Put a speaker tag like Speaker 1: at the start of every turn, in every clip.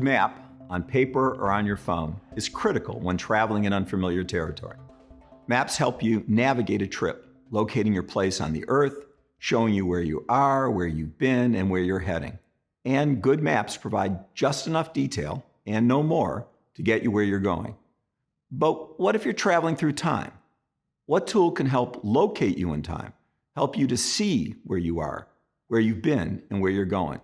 Speaker 1: good map, on paper or on your phone, is critical when traveling in unfamiliar territory. Maps help you navigate a trip, locating your place on the Earth, showing you where you are, where you've been, and where you're heading. And good maps provide just enough detail, and no more, to get you where you're going. But what if you're traveling through time? What tool can help locate you in time, help you to see where you are, where you've been, and where you're going?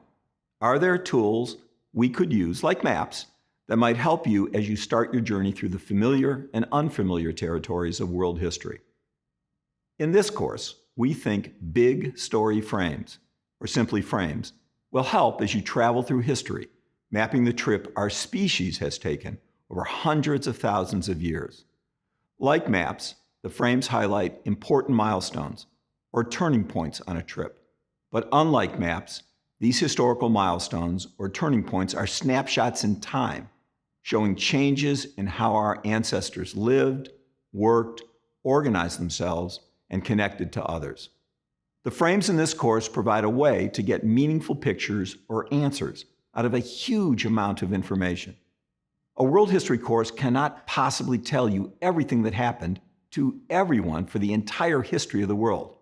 Speaker 1: Are there tools we could use, like maps, that might help you as you start your journey through the familiar and unfamiliar territories of world history? In this course, we think big story frames, or simply frames, will help as you travel through history, mapping the trip our species has taken over hundreds of thousands of years. Like maps, the frames highlight important milestones or turning points on a trip. But unlike maps, these historical milestones or turning points are snapshots in time, showing changes in how our ancestors lived, worked, organized themselves, and connected to others. The frames in this course provide a way to get meaningful pictures or answers out of a huge amount of information. A world history course cannot possibly tell you everything that happened to everyone for the entire history of the world.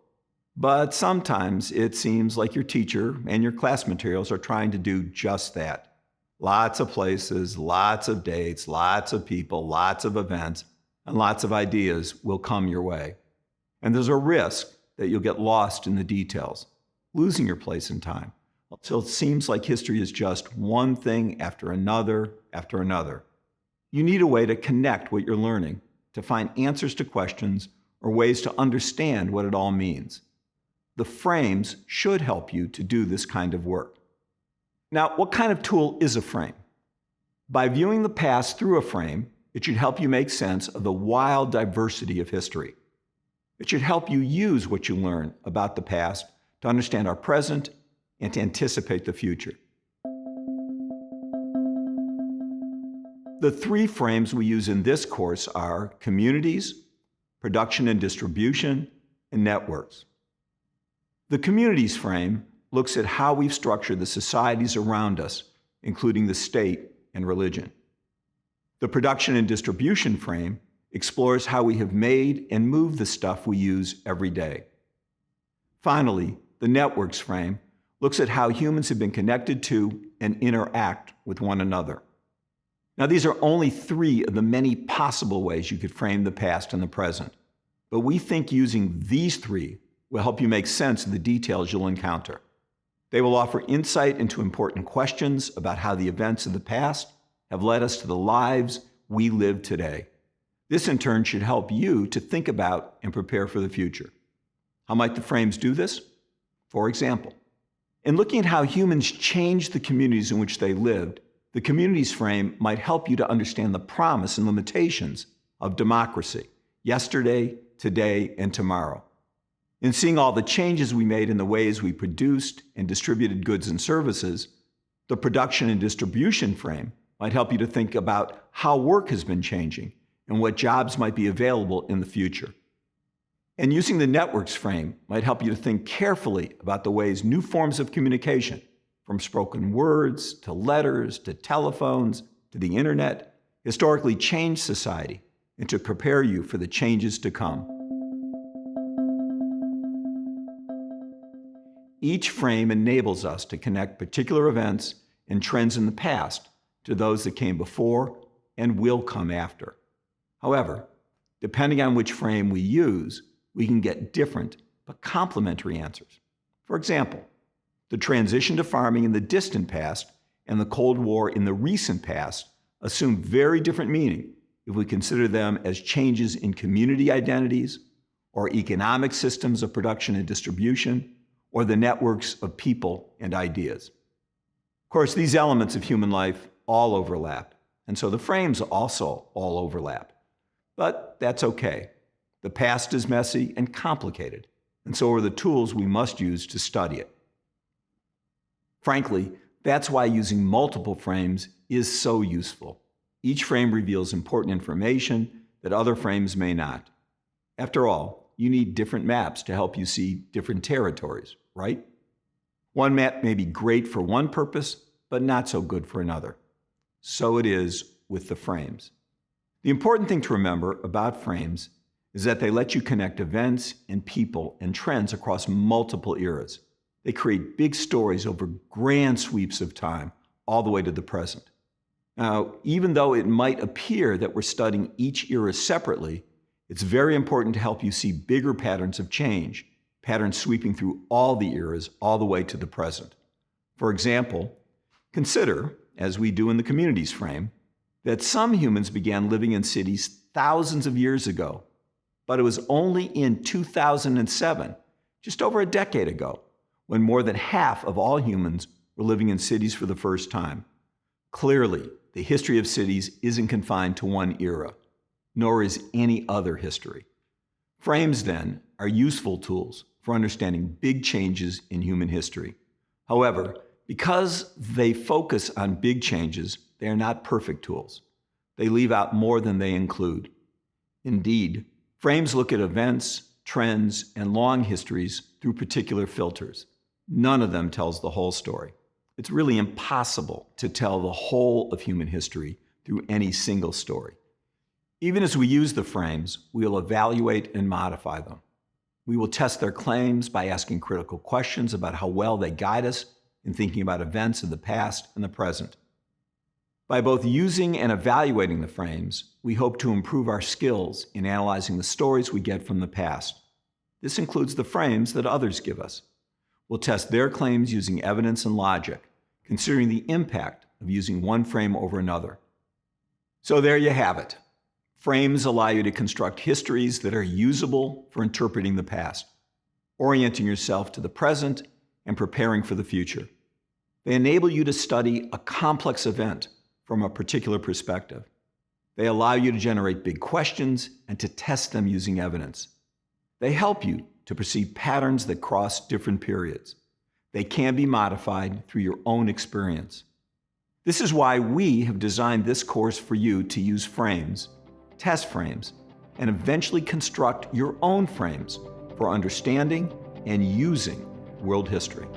Speaker 1: But sometimes it seems like your teacher and your class materials are trying to do just that. Lots of places, lots of dates, lots of people, lots of events, and lots of ideas will come your way. And there's a risk that you'll get lost in the details, losing your place in time, until it seems like history is just one thing after another after another. You need a way to connect what you're learning, to find answers to questions or ways to understand what it all means. The frames should help you to do this kind of work. Now, what kind of tool is a frame? By viewing the past through a frame, it should help you make sense of the wild diversity of history. It should help you use what you learn about the past to understand our present and to anticipate the future. The three frames we use in this course are communities, production and distribution, and networks. The communities frame looks at how we've structured the societies around us, including the state and religion. The production and distribution frame explores how we have made and moved the stuff we use every day. Finally, the networks frame looks at how humans have been connected to and interact with one another. Now, these are only three of the many possible ways you could frame the past and the present, but we think using these three will help you make sense of the details you'll encounter. They will offer insight into important questions about how the events of the past have led us to the lives we live today. This, in turn, should help you to think about and prepare for the future. How might the frames do this? For example, in looking at how humans changed the communities in which they lived, the communities frame might help you to understand the promise and limitations of democracy, yesterday, today, and tomorrow. In seeing all the changes we made in the ways we produced and distributed goods and services, the production and distribution frame might help you to think about how work has been changing and what jobs might be available in the future. And using the networks frame might help you to think carefully about the ways new forms of communication, from spoken words to letters to telephones to the internet, historically changed society and to prepare you for the changes to come. Each frame enables us to connect particular events and trends in the past to those that came before and will come after. However, depending on which frame we use, we can get different but complementary answers. For example, the transition to farming in the distant past and the Cold War in the recent past assume very different meaning if we consider them as changes in community identities or economic systems of production and distribution or the networks of people and ideas. Of course, these elements of human life all overlap, and so the frames also all overlap. But that's okay. The past is messy and complicated, and so are the tools we must use to study it. Frankly, that's why using multiple frames is so useful. Each frame reveals important information that other frames may not. After all, you need different maps to help you see different territories, right? One map may be great for one purpose, but not so good for another. so it is with the frames. The important thing to remember about frames is that they let you connect events and people and trends across multiple eras. They create big stories over grand sweeps of time, all the way to the present. Now, even though it might appear that we're studying each era separately, it's very important to help you see bigger patterns of change, patterns sweeping through all the eras, all the way to the present. For example, consider, as we do in the communities frame, that some humans began living in cities thousands of years ago, but it was only in 2007, just over a decade ago, when more than half of all humans were living in cities for the first time. Clearly, the history of cities isn't confined to one era, nor is any other history. Frames, then, are useful tools for understanding big changes in human history. However, because they focus on big changes, they are not perfect tools. They leave out more than they include. Indeed, frames look at events, trends, and long histories through particular filters. None of them tells the whole story. It's really impossible to tell the whole of human history through any single story. Even as we use the frames, we will evaluate and modify them. We will test their claims by asking critical questions about how well they guide us in thinking about events of the past and the present. By both using and evaluating the frames, we hope to improve our skills in analyzing the stories we get from the past. This includes the frames that others give us. We'll test their claims using evidence and logic, considering the impact of using one frame over another. So there you have it. Frames allow you to construct histories that are usable for interpreting the past, orienting yourself to the present, and preparing for the future. They enable you to study a complex event from a particular perspective. They allow you to generate big questions and to test them using evidence. They help you to perceive patterns that cross different periods. They can be modified through your own experience. This is why we have designed this course for you to use frames, test frames, and eventually construct your own frames for understanding and using world history.